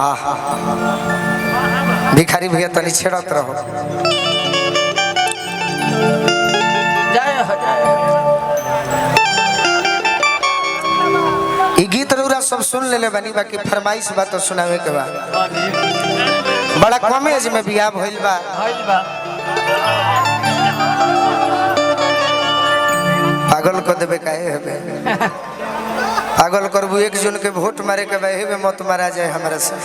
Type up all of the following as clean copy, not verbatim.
आहा भिखारी भैया तनी छेड़त रहो। ई गीत रउरा सब सुन लेले बानी, बाकी फरमाइश बा तो सुनावे के बा। बड़ा कम एज में बियाह भइल बा। पागल को देबे काहे हेबे, पागल करबू 1 जून के वोट मारे के बहे में मत मारा जाए हमरा से।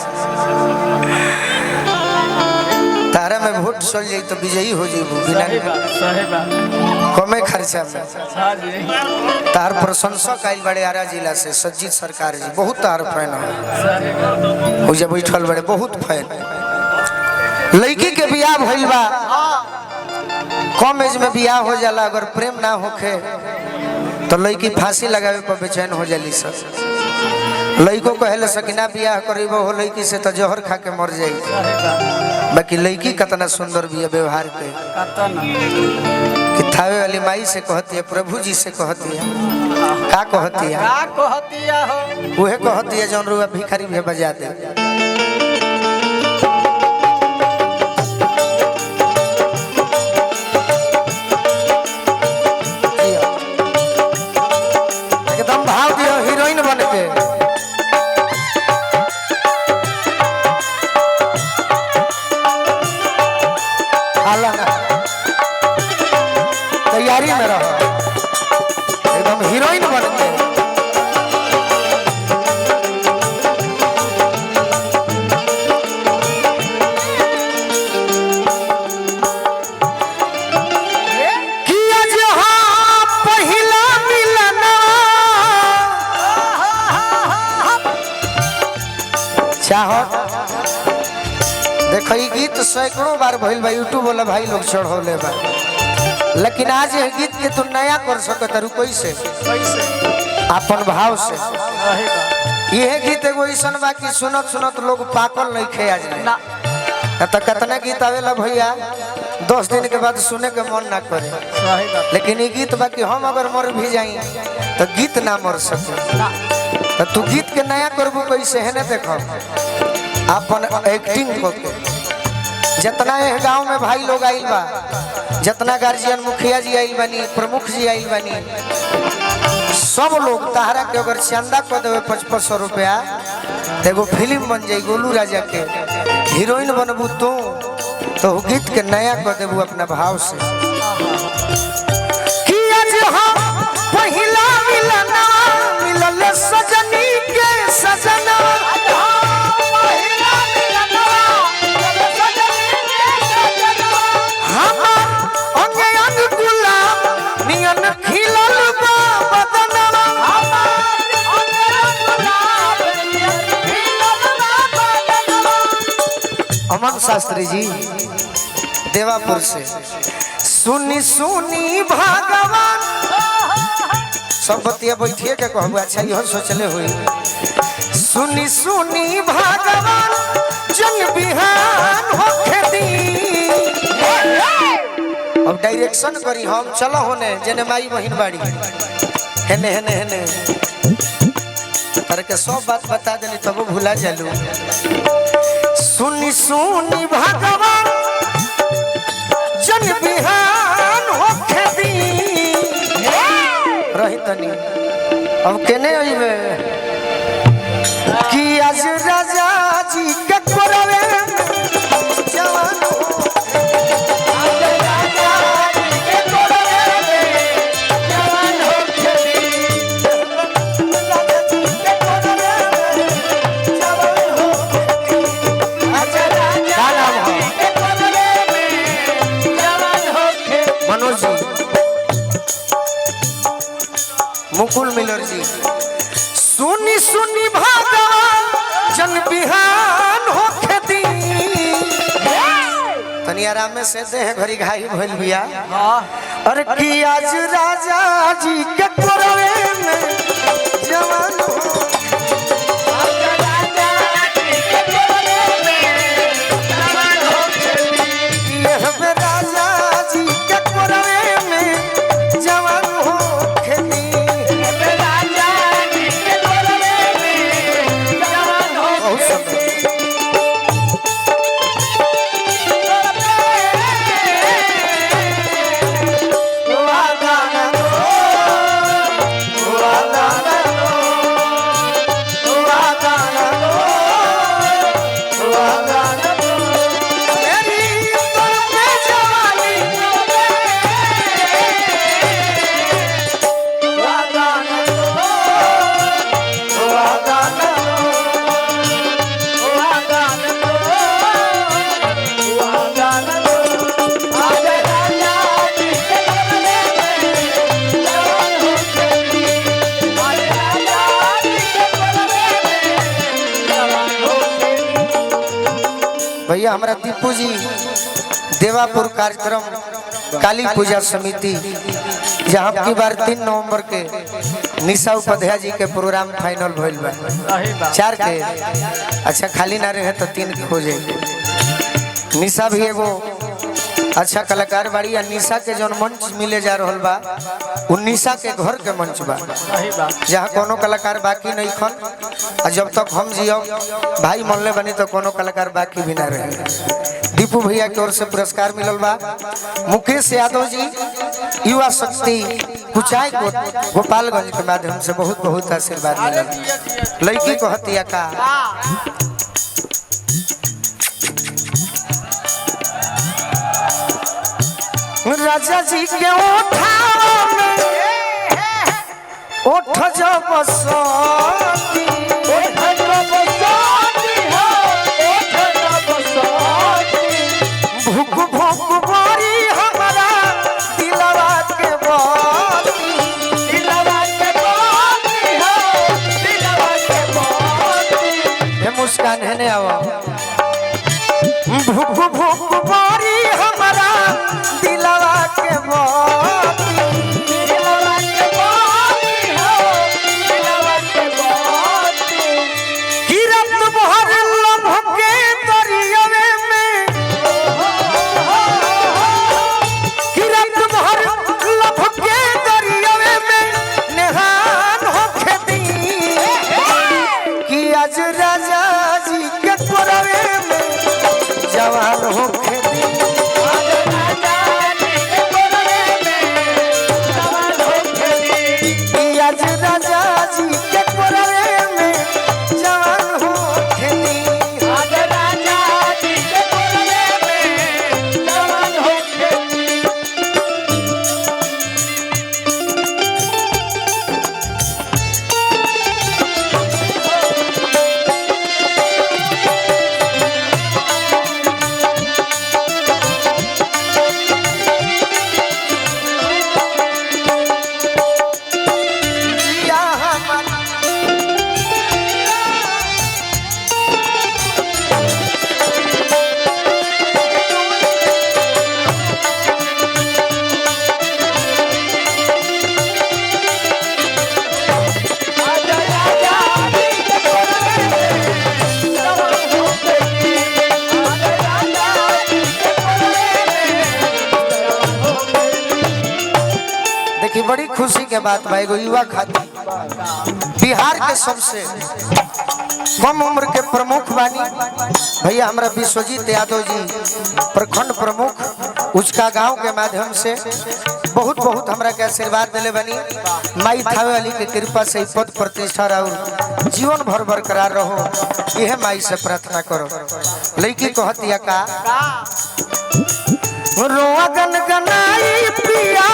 तारा में वोट चल जाई तो विजयी हो जाइबू बिना कमे खर्चा में। तार प्रशंसक आइल बड़े आरा जिला से सज्जित सरकार जी, बहुत तार फैन हो जब बैठल बड़े बहुत फैन। लड़की के बियाह भइल बा, कम एज में बियाह हो जाला। अगर प्रेम ना होखे तो लड़की फांसी लगावे पर बेचैन हो जाली सब। लड़को कहले सकिना बियाह करीबो हो लड़की से तो जहर खा के मर जाई। बाकी लड़की कितना सुंदर भी है व्यवहार पे, कि थावे वाली माई से कहती है, प्रभु जी से कहती है, का कहती है उहे कहती है जौन रुआ भिखारी भी बजा दे। एकदम भाव दियो हीरोइन बन के। तैयारी में रहो, एकदम हीरोइन बन के। चाहो देखो ये गीत सैकड़ों बार भइल बा, यूट्यूब वाला भाई लोग चढ़ौले बा, लेकिन आज ये गीत के तू नया कर सकत है कैसे? अपन भाव से। यह गीत एगो ऐसा बा कि सुनत सुनत लोग पाकल नहीं खे आज ना तो कितना गीत आवेला भैया 10 दिन के बाद सुने के मन ना करे। लेकिन ये गीत बा कि हम अगर मर भी जाई तो गीत ना मर सके। तो तू गीत के नया करबू कैसे है ना? देखो अपन एक्टिंग को जितना गांव में भाई लोग आइल बा, जितना गार्जियन मुखिया जी आइल बनी, प्रमुख जी आइल बनी, सब लोग तहरा के अगर चंदा कर देवे 5500 रुपया एगो फिल्म बन जाई गोलू राजा के, हीरोइन बनबू तो गीत के नया कर देबू अपना भाव से। कि आज हम पहिला मिलना मिलल सजनी के सजना, अमन शास्त्री जी देवापुर से। सुनी सुनी भगवान सब बतिया बैठिए के कहबू। अच्छा यह सोचले हुई। सुनी सुनी भगवान जन बिहान होखे दी। अब डायरेक्शन करी हम, चलो होने जेने माई बहिन बाड़ी हेने हेने हेने करके सब बात बता देनी तब भूला जालू। सुनी सुनी भगवान जन बिहान होखे दी रही तनी। अब केने आइबे कि आज राजा जी के करवे जवान हो, आज राजा जी के करवे जवान होखे दी, राजा जी के करवे जवान होखे दी। मनोज जी, मुकुल मिलर जी। सुनी सुनी भगवान जन बिहान होखे दी। तनी आराम में से देह घरी घाई भइल बिया। अरे कि आज राजा जी के करवे में जवान हो, भैया हमारा दीपू जी देवापुर कार्यक्रम काली पूजा समिति जहाँ की बार 3 नवंबर के निशा उपाध्याय जी के प्रोग्राम फाइनल भइल बा 4 के अच्छा खाली ना रहे तो 3 के हो जाए। निशा भी एगो अच्छा कलाकार बाड़ी या निशा के जौन मंच मिले जा रहल बा उ निशा के घर के मंच बा जहाँ कोनो कलाकार बाकी नहीं खन और जब तक हम जियो भाई मनले बनी तो कोनो कलाकार बाकी भी ना रहे। दीपू भैया की ओर से पुरस्कार मिलल बा। मुकेश यादव जी युवा शक्ति कुचाई गोपालगंज के माध्यम से बहुत बहुत आशीर्वाद मिलल। लड़की को हतिया का राजा जी के ओठ जो बसती भूख भूख बारी हमारा दिलवा के बाती मुस्कान है ने आवा भूख भूख बारी हमारा दिलवा के बाती किरत भर लभ के दरियावे में किरत भर लभ के दरियावे में नेहान होके दी कि आज राजा जी के कोरवे में जवान होके दी आज राजा जी के कोरवे में जवान होके दी आज राजा जी के कोरवे में जवान होके दी। देखिए बड़ी खुशी के बात भाई एगो युवा खातिर बिहार के सबसे कम उम्र के प्रमुख बानी भैया हमारा विश्वजीत यादव जी प्रखंड प्रमुख उचका गांव के माध्यम से बहुत बहुत हमरा के आशीर्वाद दिले बनी। माई थावे वाली के कृपा से पद प्रतिष्ठा और जीवन भर बरकरार रहो यह माई से प्रार्थना करो। लड़की को हतिया का रोआ गनगनाई पिया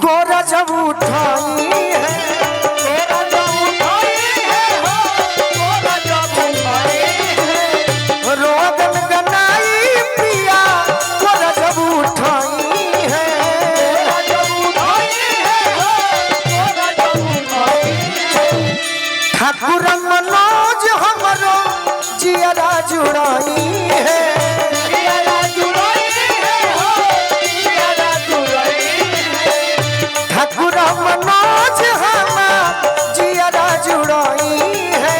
गोरा जब उठाई है रोआ गनगनाई पिया गोरा जब उठाई है ठाकुर मनोज हमरो जियरा जुड़ाई है ठाकुर मनोज हमार जियरा जुड़ाई है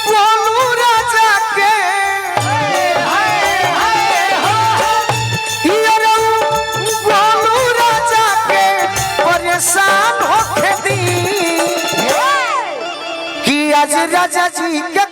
बोलू राजा के बोलू राजा के परेशान होके दी कि आज राजा जी के